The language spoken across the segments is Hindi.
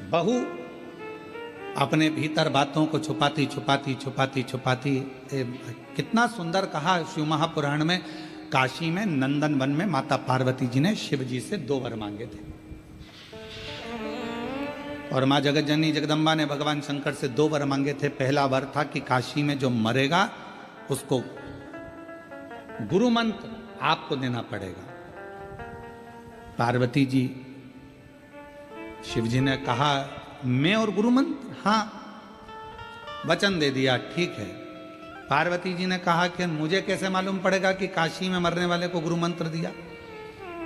बहू अपने भीतर बातों को छुपाती छुपाती छुपाती छुपाती कितना सुंदर कहा शिव महापुराण में। काशी में नंदन वन में माता पार्वती जी ने शिव जी से 2 वर मांगे थे, और माँ जगत जननी जगदम्बा ने भगवान शंकर से 2 वर मांगे थे। पहला वर था कि काशी में जो मरेगा उसको गुरु मंत्र आपको देना पड़ेगा। पार्वती जी, शिव जी ने कहा मैं और गुरु मंत्र, हाँ वचन दे दिया, ठीक है। पार्वती जी ने कहा कि मुझे कैसे मालूम पड़ेगा कि काशी में मरने वाले को गुरु मंत्र दिया।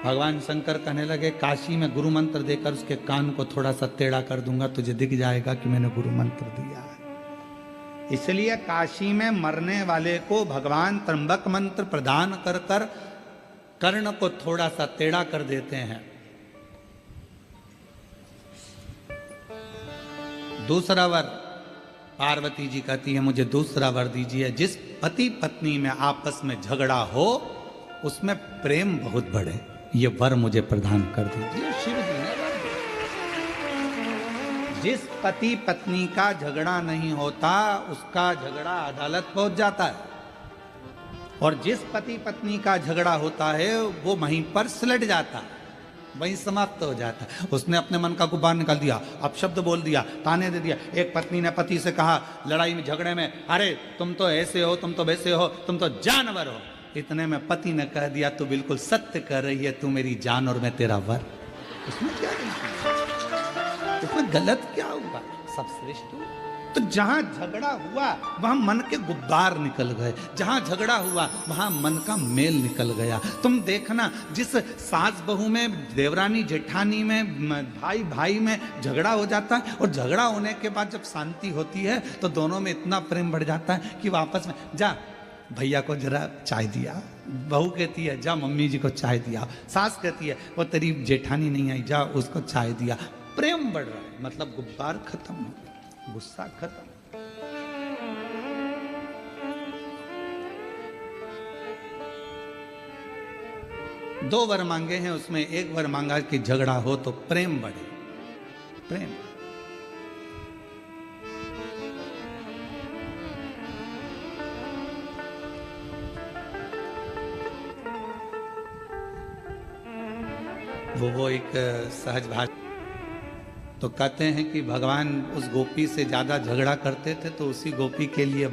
भगवान शंकर कहने लगे काशी में गुरु मंत्र देकर उसके कान को थोड़ा सा टेढ़ा कर दूंगा, तुझे दिख जाएगा कि मैंने गुरु मंत्र दिया है। इसलिए काशी में मरने वाले को भगवान त्र्यंबक मंत्र प्रदान कर कर कर्ण को थोड़ा सा टेढ़ा कर देते हैं। दूसरा वर, पार्वती जी कहती है मुझे दूसरा वर दीजिए, जिस पति पत्नी में आपस में झगड़ा हो उसमें प्रेम बहुत बढ़े, ये वर मुझे प्रदान कर दीजिए। शिव जी ने वर दिया। जिस पति पत्नी का झगड़ा नहीं होता उसका झगड़ा अदालत पहुंच जाता है, और जिस पति पत्नी का झगड़ा होता है वो वहीं पर सिलट जाता है, वहीं समाप्त हो जाता है। उसने अपने मन का गुब्बार निकाल दिया, अपशब्द बोल दिया, ताने दे दिया। एक पत्नी ने पति से कहा लड़ाई में झगड़े में, अरे तुम तो ऐसे हो, तुम तो वैसे हो, तुम तो जानवर हो। इतने में पति ने कह दिया तू बिल्कुल सत्य कह रही है, तू मेरी जान और मैं तेरा वर। उसमें क्या उसमें गलत क्या हुआ, सब श्रेष्ठ हुआ। तो जहां झगड़ा हुआ वहां मन के गुब्बार निकल गए, जहां झगड़ा हुआ वहां मन का मेल निकल गया। तुम देखना जिस सास बहू में, देवरानी जेठानी में, भाई भाई में झगड़ा हो जाता है, और झगड़ा होने के बाद जब शांति होती है तो दोनों में इतना प्रेम बढ़ जाता है कि वापस में जा भैया को जरा चाय दिया, बहू कहती है जा मम्मी जी को चाय दिया, सास कहती है वो तेरी जेठानी नहीं आई जा उसको चाय दिया। प्रेम बढ़ रहा है, मतलब गुब्बार खत्म हो गया, गुस्सा खत्म। दो वर मांगे हैं, उसमें एक वर मांगा कि झगड़ा हो तो प्रेम बढ़े, प्रेम। वो एक सहज भाषा। तो कहते हैं कि भगवान उस गोपी से ज्यादा झगड़ा करते थे तो उसी गोपी के लिए